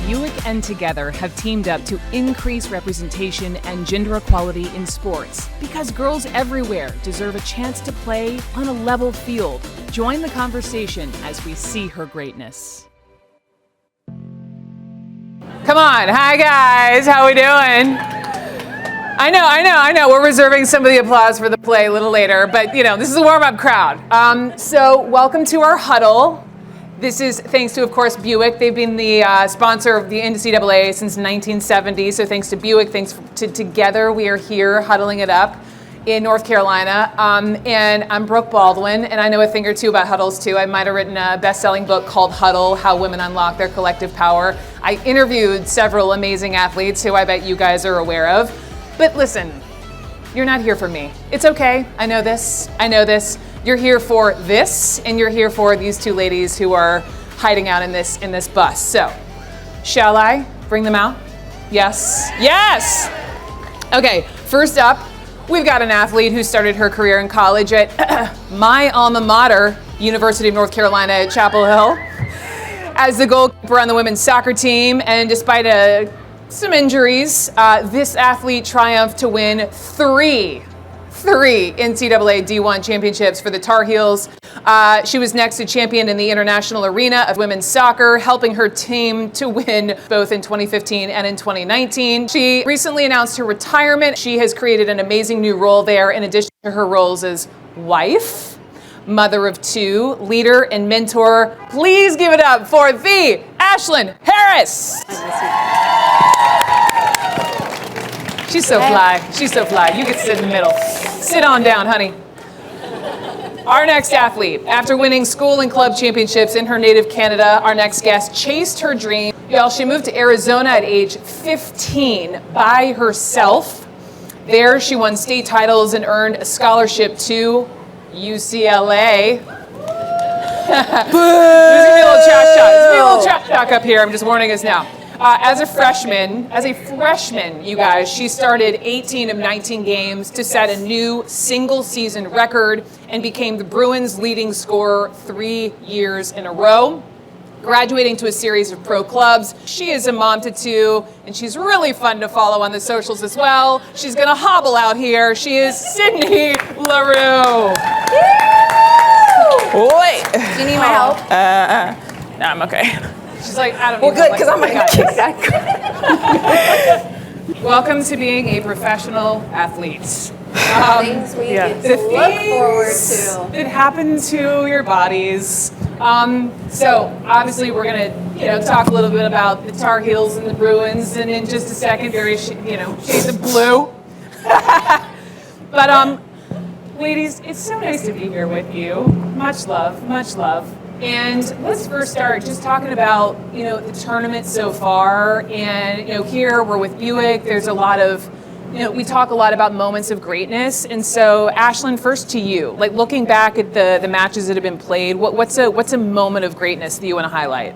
Buick and Togethxr have teamed up to increase representation and gender equality in sports because girls everywhere deserve a chance to play on a level field. Join the conversation as we see her greatness. Come on. Hi, guys. How we doing? I know. We're reserving some of the applause for the play a little later, but, this is a warm-up crowd. So welcome to our huddle. This is thanks to, of course, Buick. They've been the sponsor of the NCAA since 1970. So thanks to Buick, thanks to Togethxr, we are here huddling it up in North Carolina. And I'm Brooke Baldwin, and I know a thing or two about huddles, too. I might have written a best-selling book called Huddle, How Women Unlock Their Collective Power. I interviewed several amazing athletes who I bet you guys are aware of. But listen, you're not here for me. It's okay. I know this. You're here for this, and you're here for these two ladies who are hiding out in this bus. So, shall I bring them out? Yes. Yes! Okay, first up, we've got an athlete who started her career in college at my alma mater, University of North Carolina at Chapel Hill, as the goalkeeper on the women's soccer team, and despite some injuries, this athlete triumphed to win three NCAA D1 championships for the Tar Heels. She was next to champion in the international arena of women's soccer, helping her team to win both in 2015 and in 2019. She recently announced her retirement. She has created an amazing new role there in addition to her roles as wife, mother of two, leader, and mentor. Please give it up for the Ashlyn Harris. She's so fly. You can sit in the middle. Sit on down, honey. Our next athlete, after winning school and club championships in her native Canada, our next guest chased her dream. Y'all, she moved to Arizona at age 15 by herself. There, she won state titles and earned a scholarship to UCLA. There's gonna be a little trash talk up here. I'm just warning us now. As a freshman, you guys, she started 18 of 19 games to set a new single-season record and became the Bruins' leading scorer 3 years in a row. Graduating to a series of pro clubs. She is a mom to two, and she's really fun to follow on the socials as well. She's gonna hobble out here. She is Sydney Leroux. Wait. Do you need my help? No, I'm okay. She's like, I don't know. Well, good, because I'm going to kick that. Welcome to being a professional athlete. Things we get to look forward to. That happen to your bodies. So obviously we're gonna, talk a little bit about the Tar Heels and the Bruins, and in just a second, shades of blue. But ladies, it's so nice to be here with you. Much love, much love. And let's first start just talking about, the tournament so far. And, here we're with Buick. There's a lot of, we talk a lot about moments of greatness. And so, Ashlyn, first to you. Like, looking back at the matches that have been played, what's a moment of greatness that you want to highlight?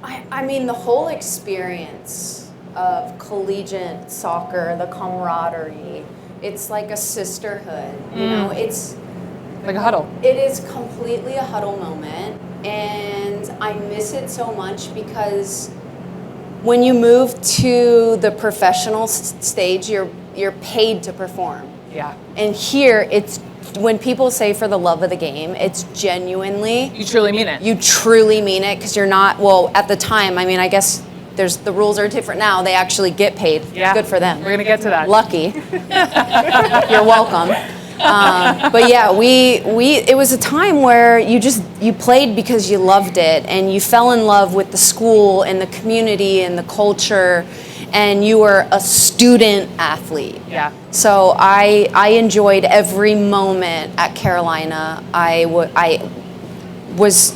I mean, the whole experience of collegiate soccer, the camaraderie, it's like a sisterhood. It's like a huddle. It is completely a huddle moment, and I miss it so much because when you move to the professional stage, you're paid to perform. Yeah. And here, it's when people say for the love of the game, it's genuinely. You truly mean it. You truly mean it, because you're not. Well, at the time, I mean, I guess the rules are different now. They actually get paid. Yeah. Good for them. We're gonna get to that. Lucky. You're welcome. But yeah, it was a time where you played because you loved it, and you fell in love with the school and the community and the culture, and you were a student athlete. Yeah. So I enjoyed every moment at Carolina. It was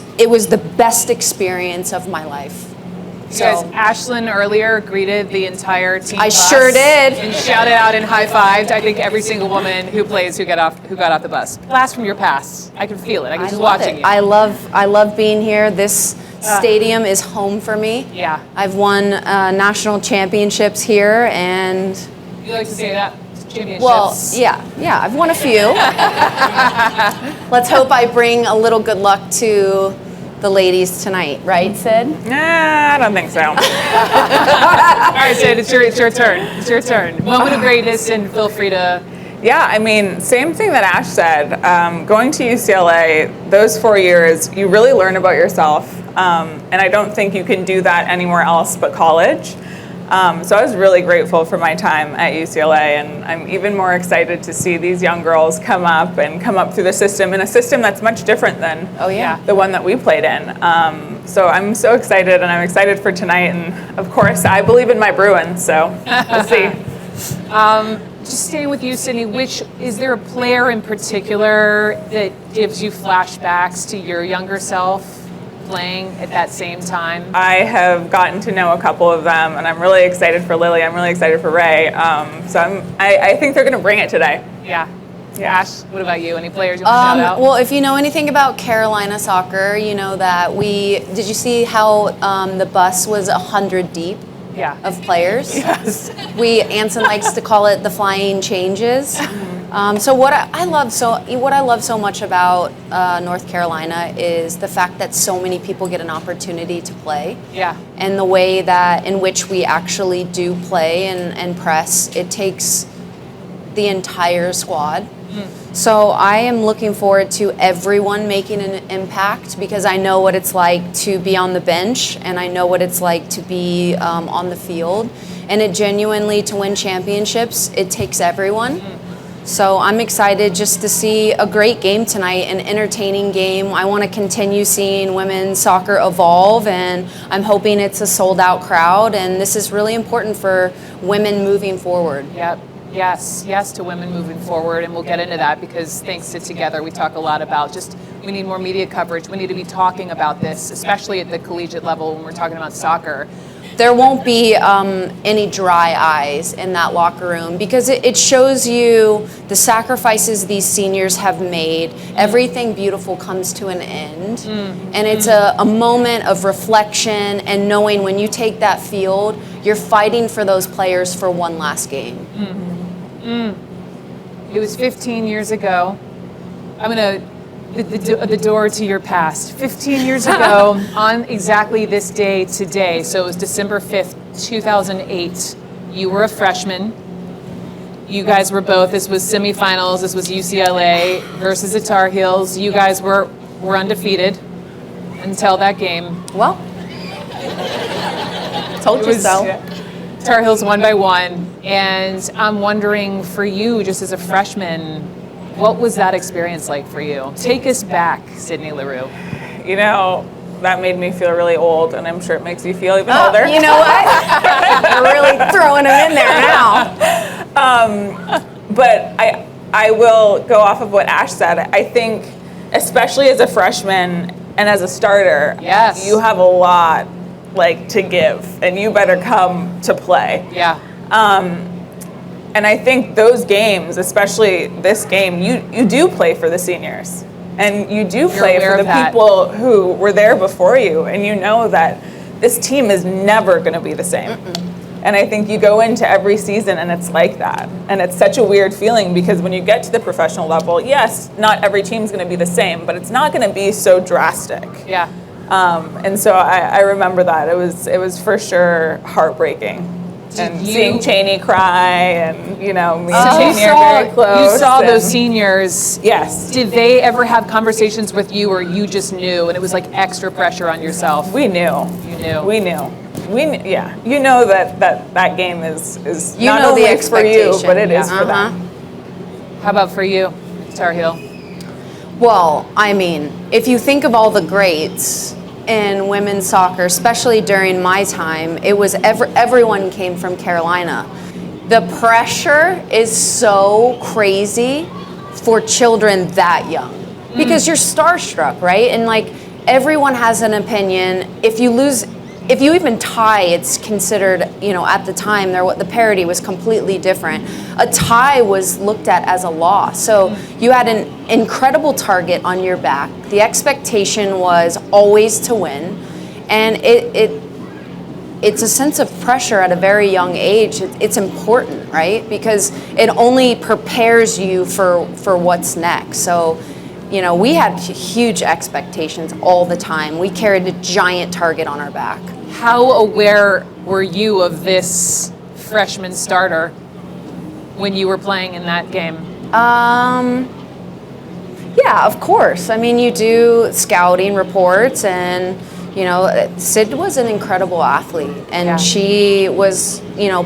the best experience of my life. You guys, Ashlyn earlier greeted the entire team. I bus sure did. And shouted out and high-fived, I think, every single woman who plays who got off the bus. Blast from your past. I can feel it. I can just watching you. I love being here. This stadium is home for me. Yeah. I've won national championships here, and You like to say that? Championships. well, yeah, I've won a few. Let's hope I bring a little good luck to the ladies tonight, right, Sid? Nah, I don't think so. All right, Sid, it's your turn. It's your turn. Moment of greatness, and feel free to. Yeah, I mean, same thing that Ash said. Going to UCLA, those 4 years, you really learn about yourself. And I don't think you can do that anywhere else but college. So I was really grateful for my time at UCLA, and I'm even more excited to see these young girls come up through the system, in a system that's much different than the one that we played in. So I'm so excited, and I'm excited for tonight, and of course, I believe in my Bruins, so we'll see. Just staying with you, Sydney, is there a player in particular that gives you flashbacks to your younger self playing at that same time? I have gotten to know a couple of them, and I'm really excited for Lily. I'm really excited for Ray. So I think they're going to bring it today. Yeah. Ash, what about you? Any players you want to shout out? Well, if you know anything about Carolina soccer, you know that did you see how the bus was 100 deep? Yeah. Of players. Yes. Anson likes to call it the flying changes. So what I love so much about North Carolina is the fact that so many people get an opportunity to play. Yeah. And the way in which we actually do play and press, it takes the entire squad. So I am looking forward to everyone making an impact, because I know what it's like to be on the bench, and I know what it's like to be on the field. And it genuinely, to win championships, it takes everyone. So I'm excited just to see a great game tonight, an entertaining game. I want to continue seeing women's soccer evolve, and I'm hoping it's a sold-out crowd, and this is really important for women moving forward. Yep. Yes to women moving forward, and we'll get into that, because thanks to Togethxr, we talk a lot about we need more media coverage. We need to be talking about this, especially at the collegiate level when we're talking about soccer. There won't be any dry eyes in that locker room, because it shows you the sacrifices these seniors have made. Everything beautiful comes to an end, and it's a moment of reflection and knowing when you take that field, you're fighting for those players for one last game. It was 15 years ago. I'm going to the door to your past. 15 years ago, on exactly this day today, so it was December 5th, 2008, you were a freshman. You guys were both, this was semifinals, this was UCLA versus the Tar Heels. You guys were undefeated until that game. Well, told you so. Tar Heels won by 1. And I'm wondering, for you, just as a freshman, what was that experience like for you? Take us back, Sydney Leroux. You know, that made me feel really old, and I'm sure it makes you feel even older. You know what? You're really throwing them in there now. But I will go off of what Ash said. I think, especially as a freshman and as a starter, yes, you have a lot to give, and you better come to play. Yeah. And I think those games, especially this game, you do play for the seniors. And you do play for the people who were there before you. And you know that this team is never going to be the same. And I think you go into every season and it's like that. And it's such a weird feeling, because when you get to the professional level, yes, not every team's going to be the same, but it's not going to be so drastic. Yeah. And so I remember that. It was for sure heartbreaking. And seeing Cheney cry, and me and Cheney are very close. You saw those seniors. Yes. Did they ever have conversations with you, or you just knew and it was like extra pressure on yourself? We knew. You knew. We knew. Yeah. You know that game is you not know only the for you, but it is for them. How about for you, Tar Heel? Well, I mean, if you think of all the greats in women's soccer, especially during my time, it was everyone came from Carolina. The pressure is so crazy for children that young, because you're starstruck, right? And everyone has an opinion. If you even tie, it's considered, at the time, the parity was completely different. A tie was looked at as a loss. So you had an incredible target on your back. The expectation was always to win. And it's a sense of pressure at a very young age. It's important, right? Because it only prepares you for what's next. So, we had huge expectations all the time. We carried a giant target on our back. How aware were you of this freshman starter when you were playing in that game? Yeah, of course. I mean, you do scouting reports, and Sid was an incredible athlete, and she was,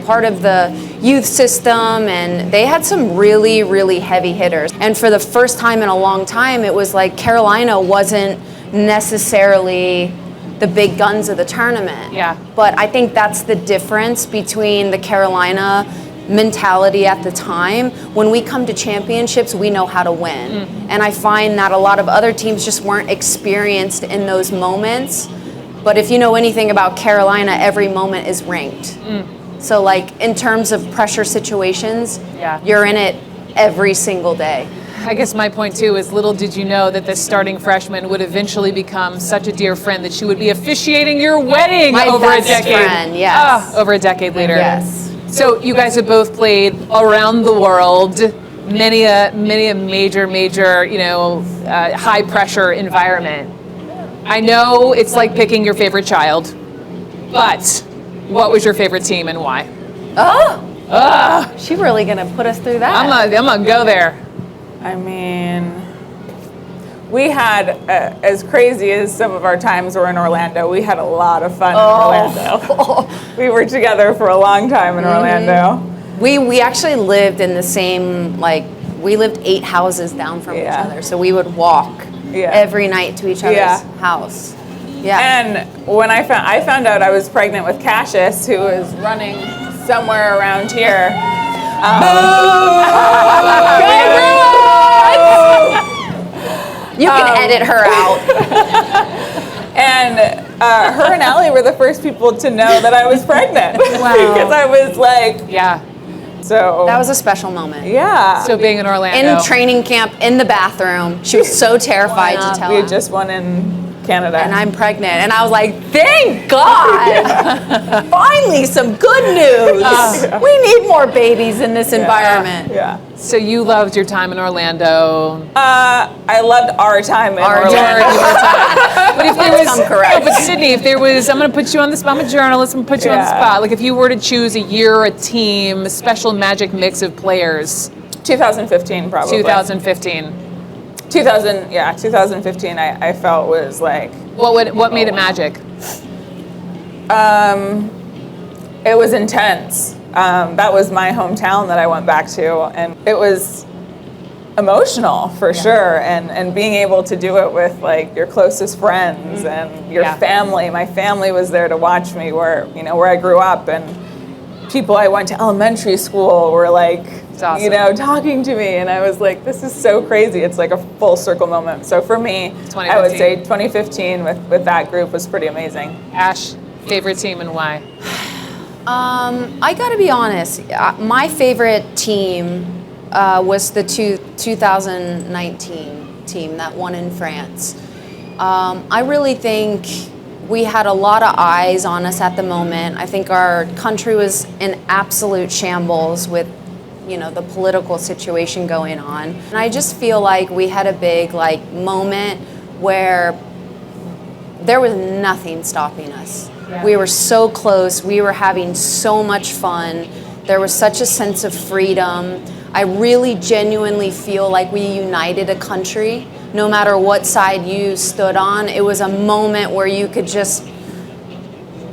part of the youth system, and they had some really, really heavy hitters. And for the first time in a long time, it was like Carolina wasn't necessarily the big guns of the tournament. Yeah. But I think that's the difference between the Carolina mentality at the time. When we come to championships, we know how to win. And I find that a lot of other teams just weren't experienced in those moments. But if you know anything about Carolina, every moment is ranked. So like in terms of pressure situations, you're in it every single day. I guess my point too is, little did you know that this starting freshman would eventually become such a dear friend that she would be officiating your wedding over a decade. Friend, yes. Over a decade later. Yes. So you guys have both played around the world, many a major, high pressure environment. I know it's like picking your favorite child, but what was your favorite team and why? She really gonna put us through that. I'm gonna go there. I mean, we had, as crazy as some of our times were in Orlando, we had a lot of fun in Orlando. We were together for a long time in Orlando. We actually lived in the same, we lived 8 houses down from each other, so we would walk every night to each other's house. Yeah. And when I found out I was pregnant with Cassius, who was running somewhere around here. You can edit her out. And her and Allie were the first people to know that I was pregnant. Because I was like, so. That was a special moment. Yeah. So being in Orlando. In training camp, in the bathroom, she was so terrified to tell We him. had just won in Canada. And I'm pregnant. And I was like, thank God. Finally, some good news. We need more babies in this environment. Yeah. So you loved your time in Orlando. I loved our time in Orlando. But if there was, correct. but Sydney, if there was, I'm going to put you on the spot. I'm a journalist. I'm going to put you on the spot. Like if you were to choose a year, a team, a special magic mix of players. 2015 probably. 2015. 2015 I felt was like. What made it magic? It was intense. That was my hometown that I went back to, and it was emotional for sure. And being able to do it with like your closest friends and your family. My family was there to watch me where I grew up, and people I went to elementary school were like, awesome. talking to me, and I was like, this is so crazy. It's like a full circle moment. So for me, I would say 2015 with that group was pretty amazing. Ash, favorite team and why? I gotta be honest, my favorite team was the 2019 team that won in France. I really think we had a lot of eyes on us at the moment. I think our country was in absolute shambles with the political situation going on. And I just feel like we had a big moment where there was nothing stopping us. Yeah. We were so close. We were having so much fun. There was such a sense of freedom. I really genuinely feel like we united a country. No matter what side you stood on, it was a moment where you could just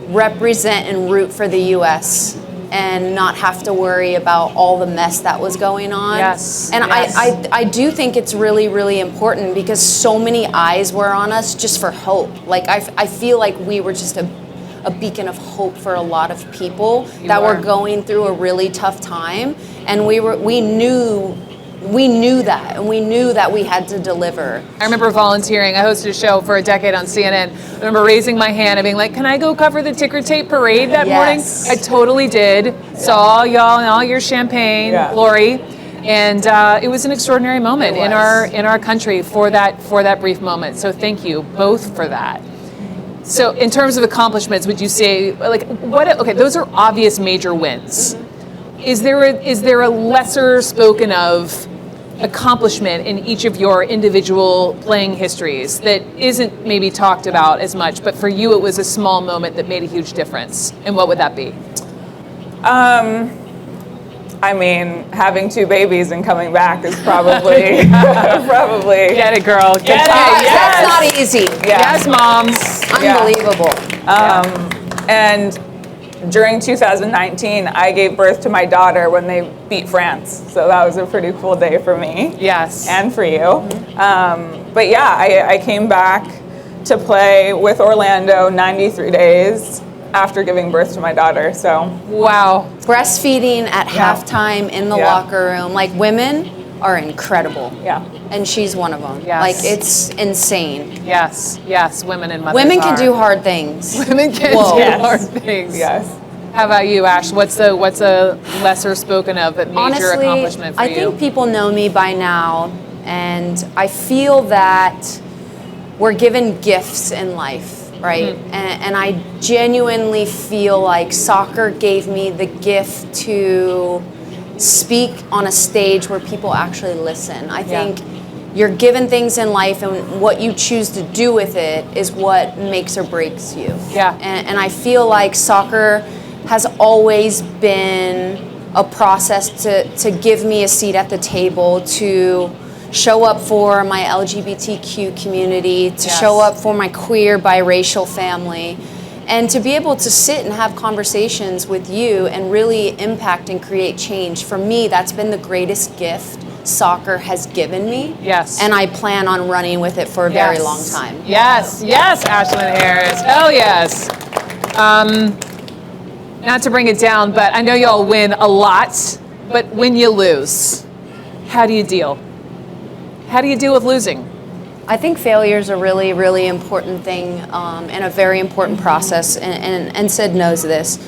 represent and root for the U.S. and not have to worry about all the mess that was going on. Yes. And I do think it's really, really important because so many eyes were on us just for hope. I feel like we were just a beacon of hope for a lot of people that were going through a really tough time. And we knew that, and we knew that we had to deliver. I remember volunteering. I hosted a show for a decade on CNN. I remember raising my hand and being like, can I go cover the ticker tape parade that morning? I totally did. Saw y'all and all your champagne, Lori. And it was an extraordinary moment in our country for that brief moment. So thank you both for that. So in terms of accomplishments, would you say, those are obvious major wins. Is there a lesser spoken of accomplishment in each of your individual playing histories that isn't maybe talked about as much, but for you it was a small moment that made a huge difference? And what would that be? I mean, having 2 babies and coming back is probably probably. Get it, girl. Get it. That's not easy. Yes, moms. Unbelievable. And during 2019, I gave birth to my daughter when they beat France. So that was a pretty cool day for me. Yes. And for you. But yeah, I came back to play with Orlando 93 days after giving birth to my daughter. So Wow. Breastfeeding at halftime in the Yeah. locker room. Like, women are incredible. yeah. And she's one of them. Yes. Like, it's insane. Yes. Yes. Women and mothers. Women can are. do hard things. Women can Whoa. do Yes. hard things. Yes. How about you, Ash? What's a lesser spoken of but major Honestly, accomplishment for I you? think people know me by now, and I feel that we're given gifts in life, right? And I genuinely feel like soccer gave me the gift to speak on a stage where people actually listen. I think you're given things in life, and what you choose to do with it is what makes or breaks you. Yeah. And I feel like soccer has always been a process to give me a seat at the table, to show up for my LGBTQ community, to show up for my queer, biracial family, and to be able to sit and have conversations with you and really impact and create change. For me, that's been the greatest gift soccer has given me. Yes. And I plan on running with it for a very long time. Yes, yes, Ashlyn Harris. Hell yes. Not to bring it down, but I know y'all win a lot, but when you lose, how do you deal? How do you deal with losing? I think failure is a really, really important thing and a very important process, and Sid knows this.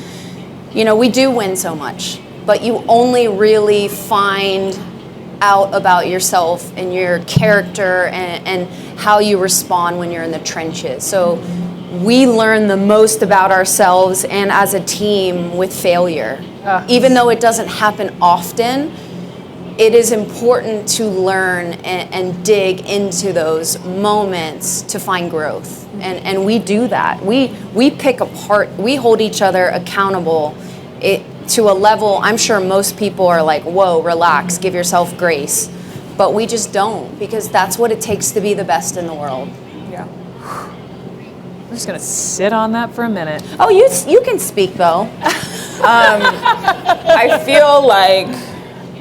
You know, we do win so much, but you only really find out about yourself and your character and how you respond when you're in the trenches. So we learn the most about ourselves and as a team with failure. Even though it doesn't happen often, it is important to learn and dig into those moments to find growth. And we do that. We pick apart, we hold each other accountable to a level I'm sure most people are like, whoa, relax, give yourself grace. But we just don't, because that's what it takes to be the best in the world. Yeah. I'm just gonna sit on that for a minute. Oh, you can speak though. I feel like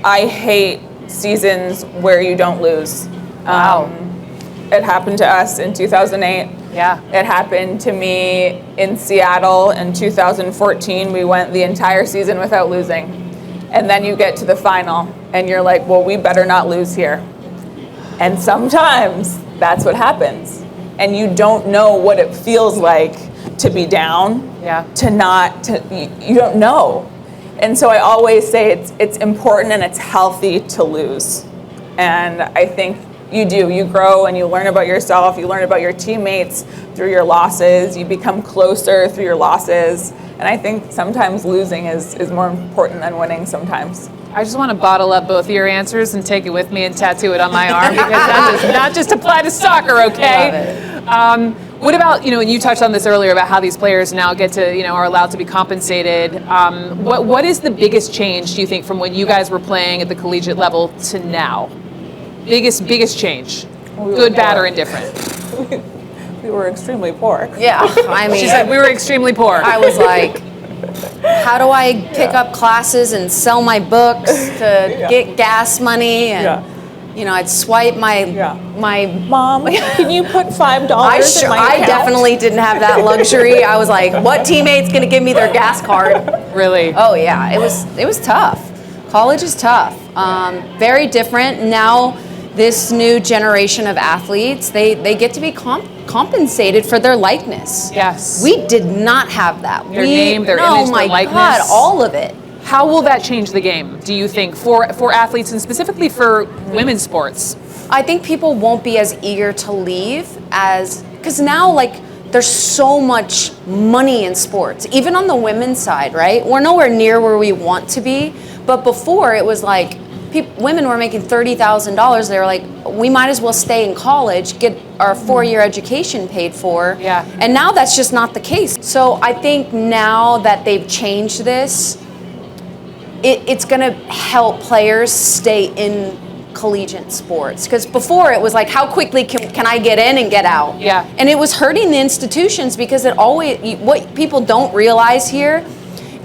I hate seasons where you don't lose. Wow. It happened to us in 2008. Yeah. It happened to me in Seattle in 2014. We went the entire season without losing. And then you get to the final and you're like, well, we better not lose here. And sometimes that's what happens. And you don't know what it feels like to be down, you don't know. And so I always say it's important and it's healthy to lose. And I think you do. You grow and you learn about yourself. You learn about your teammates through your losses. You become closer through your losses. And I think sometimes losing is more important than winning sometimes. I just want to bottle up both of your answers and take it with me and tattoo it on my arm, because that does not just apply to soccer, okay? What about, and you touched on this earlier about how these players now get to, are allowed to be compensated. What is the biggest change, do you think, from when you guys were playing at the collegiate level to now? Biggest change, good, bad, or indifferent? We were extremely poor. Yeah, I mean, She said we were extremely poor. I was like, how do I pick up classes and sell my books to get gas money? And, I'd swipe my Mom, can you put $5 in my account? I definitely didn't have that luxury. I was like, what teammate's going to give me their gas card? Really? Oh, yeah, it was tough. College is tough. Very different. Now, this new generation of athletes, they get to be compensated for their likeness. Yes. We did not have that. Their name, their image, their likeness. Oh my God, all of it. How will that change the game, do you think, for athletes and specifically for women's sports? I think people won't be as eager to leave because now, there's so much money in sports, even on the women's side, right? We're nowhere near where we want to be, but before it was like, women were making $30,000. They were like, we might as well stay in college, get our 4-year education paid for. Yeah. And now that's just not the case. So I think now that they've changed this, it's going to help players stay in collegiate sports, because before it was like, how quickly can I get in and get out? Yeah. And it was hurting the institutions, because it always, what people don't realize here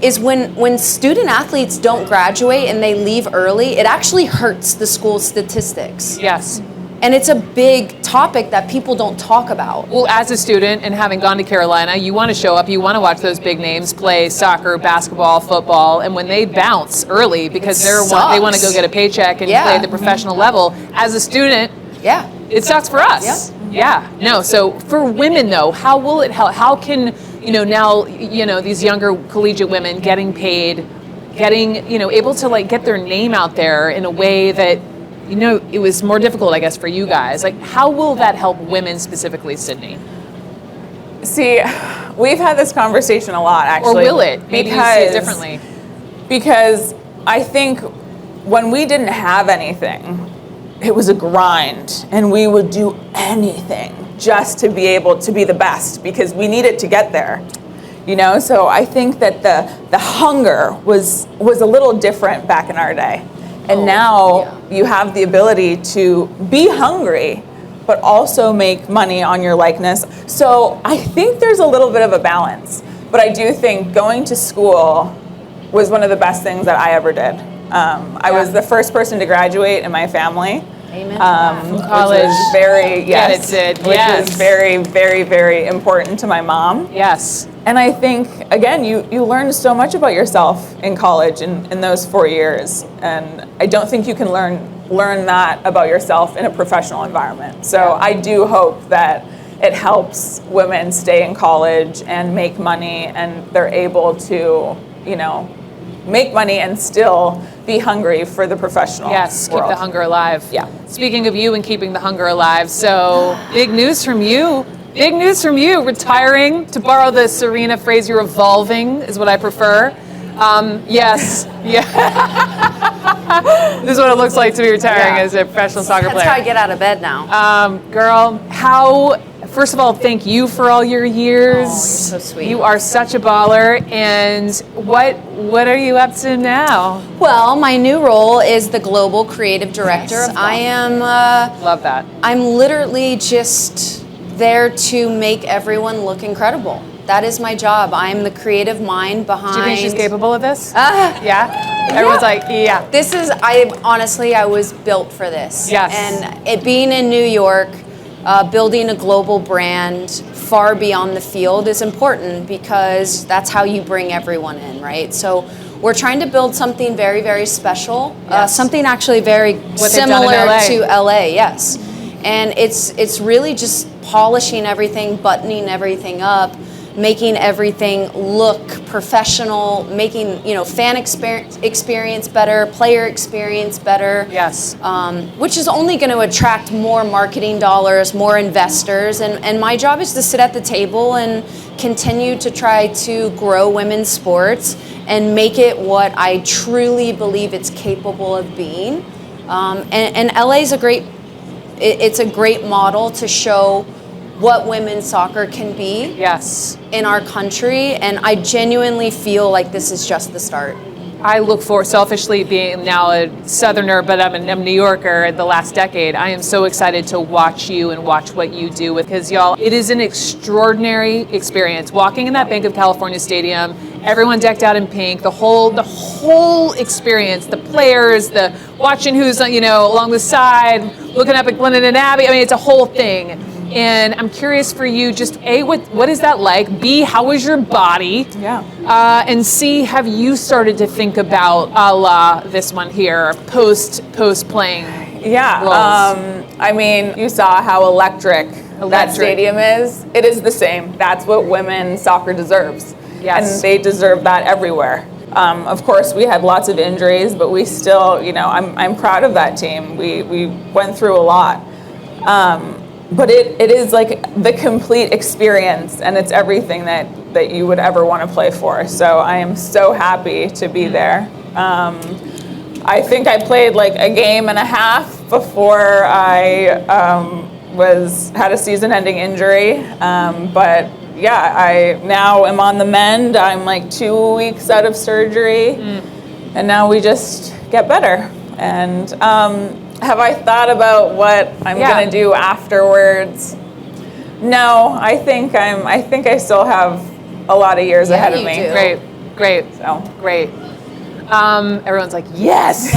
is when student athletes don't graduate and they leave early, it actually hurts the school statistics. Yes. And it's a big topic that people don't talk about. Well, as a student and having gone to Carolina, you want to show up, you want to watch those big names play soccer, basketball, football, and when they bounce early because they want to go get a paycheck and play at the professional level, as a student, it sucks for us. Yeah. No, so for women though, how will it help? How can, now, these younger collegiate women getting paid, able to like get their name out there in a way that, it was more difficult, I guess, for you guys. Like, how will that help women specifically, Sydney? See, we've had this conversation a lot, actually. Or will it? Maybe you see it differently. Because I think when we didn't have anything, it was a grind, and we would do anything just to be able to be the best, because we needed to get there. So I think that the hunger was a little different back in our day. And now you have the ability to be hungry, but also make money on your likeness. So I think there's a little bit of a balance. But I do think going to school was one of the best things that I ever did. I was the first person to graduate in my family. Amen. From college. Which was very, Which was very, very, very important to my mom. Yes. And I think, again, you learn so much about yourself in college in those 4 years. And I don't think you can learn that about yourself in a professional environment. So I do hope that it helps women stay in college and make money, and they're able to, make money and still be hungry for the professional world. Keep the hunger alive. Yeah. Speaking of you and keeping the hunger alive, so big news from you. Big news from you, retiring, to borrow the Serena phrase, you're evolving, is what I prefer. Yes. Yeah. This is what it looks like to be retiring as a professional soccer player. That's how I get out of bed now. Girl, first of all, thank you for all your years. Oh, you're so sweet. You are such a baller. And what are you up to now? Well, my new role is the Global Creative Director. Yes. I am... Love that. I'm literally just there to make everyone look incredible. That is my job. I'm the creative mind behind... Do you think she's capable of this? Yeah? Everyone's like, yeah. I was built for this. Yes. And it being in New York, building a global brand far beyond the field is important, because that's how you bring everyone in, right? So we're trying to build something very, very special, something actually very similar to LA, yes. And it's really just polishing everything, buttoning everything up, making everything look professional, making fan experience better, player experience better. Yes. Which is only going to attract more marketing dollars, more investors, and my job is to sit at the table and continue to try to grow women's sports and make it what I truly believe it's capable of being. And LA's it's a great model to show what women's soccer can be in our country, and I genuinely feel like this is just the start. I look for, selfishly being now a Southerner, but I'm a New Yorker the last decade, I am so excited to watch you and watch what you do, because y'all, it is an extraordinary experience. Walking in that Bank of California stadium, everyone decked out in pink, the whole experience, the players, the watching who's along the side, looking up at Glennon and Abby, I mean, it's a whole thing. And I'm curious for you, just A, what is that like? B, how is your body? Yeah. And C, have you started to think about a la this one here, post playing roles? I mean, you saw how electric that stadium is. It is the same. That's what women's soccer deserves. Yes. And they deserve that everywhere. Of course, we had lots of injuries, but we still, I'm proud of that team. We went through a lot. But it is like the complete experience, and it's everything that you would ever want to play for. So I am so happy to be there. I think I played like a game and a half before I had a season-ending injury. But yeah, I now am on the mend. I'm like 2 weeks out of surgery, and now we just get better. And have I thought about what I'm gonna do afterwards? No, I think I still have a lot of years ahead of me. Great. So great. Everyone's like, yes,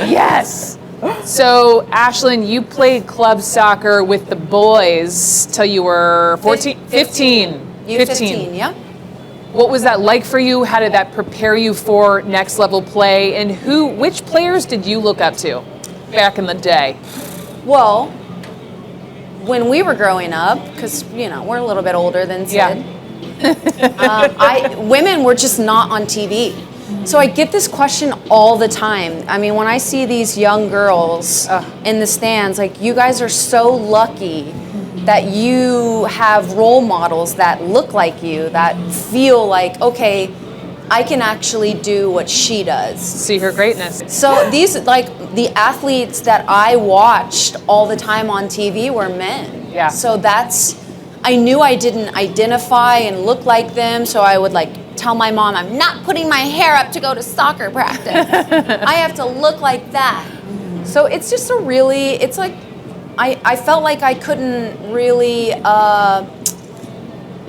yes. So, Ashlyn, you played club soccer with the boys till you were 15. 15, yeah. What was that like for you? How did that prepare you for next level play? And which players did you look up to back in the day? Well, when we were growing up, because we're a little bit older than Sid, women were just not on TV. So I get this question all the time. I mean, when I see these young girls in the stands, like, you guys are so lucky that you have role models that look like you, that feel like, okay, I can actually do what she does. See her greatness. So these, like, the athletes that I watched all the time on TV were men. Yeah. So I knew I didn't identify and look like them, so I would tell my mom, I'm not putting my hair up to go to soccer practice. I have to look like that. So it's just I felt like I couldn't really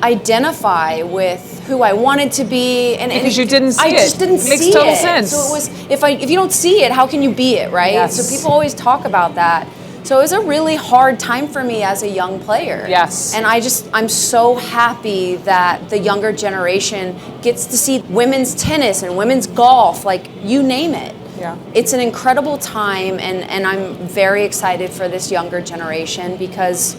identify with who I wanted to be, and because you didn't see it. I just didn't see it. Makes total sense. So it was, if you don't see it, how can you be it, right? Yes. So people always talk about that. So it was a really hard time for me as a young player. Yes. And I'm so happy that the younger generation gets to see women's tennis and women's golf, like, you name it. Yeah. It's an incredible time, and I'm very excited for this younger generation because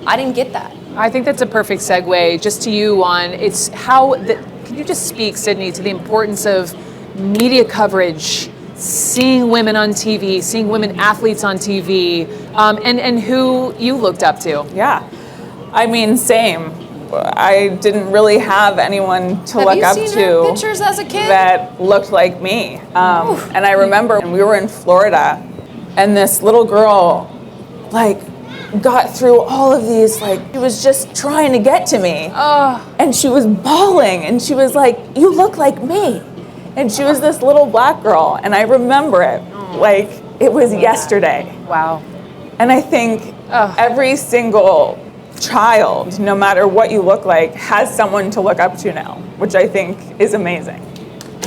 I didn't get that. I think that's a perfect segue just to you on can you just speak, Sydney, to the importance of media coverage, seeing women on TV, seeing women athletes on TV, and who you looked up to? Yeah, I mean, same. I didn't really have anyone to look up to. Have you seen her pictures as a kid? That looked like me. And I remember when we were in Florida, and this little girl, got through all of these, she was just trying to get to me. And she was bawling, and she was like, "You look like me." And she was this little black girl, and I remember it like it was yesterday. Wow. And I think every single child, no matter what you look like, has someone to look up to now, which I think is amazing.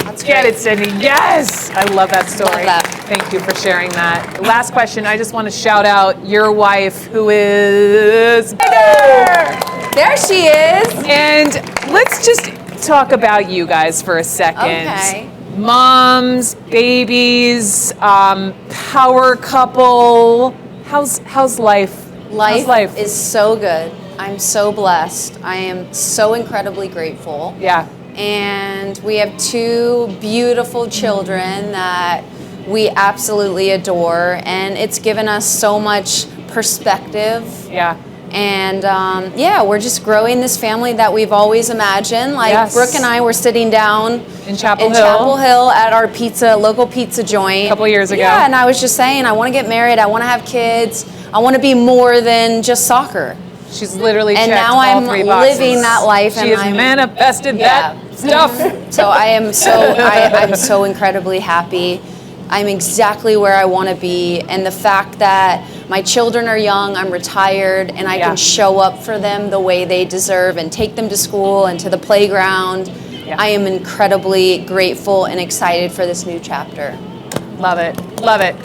Let's get it, Sydney. Yes! I love that story. Love that. Thank you for sharing that. Last question, I just want to shout out your wife, who is There she is. And let's just talk about you guys for a second. Okay. Moms, babies, power couple. How's life? Life is so good. I'm so blessed. I am so incredibly grateful. Yeah. And we have 2 beautiful children that we absolutely adore, and it's given us so much perspective. Yeah. And we're just growing this family that we've always imagined. Yes. Brooke and I were sitting down In Chapel Hill at our local pizza joint a couple years ago. Yeah, and I was just saying, I want to get married, I want to have kids, I want to be more than just soccer. She's literally And checked now all I'm 3 boxes. living that life. She has manifested that stuff. So I'm so incredibly happy. I'm exactly where I want to be, and the fact that my children are young, I'm retired, and I can show up for them the way they deserve and take them to school and to the playground. Yeah. I am incredibly grateful and excited for this new chapter. Love it. Love it.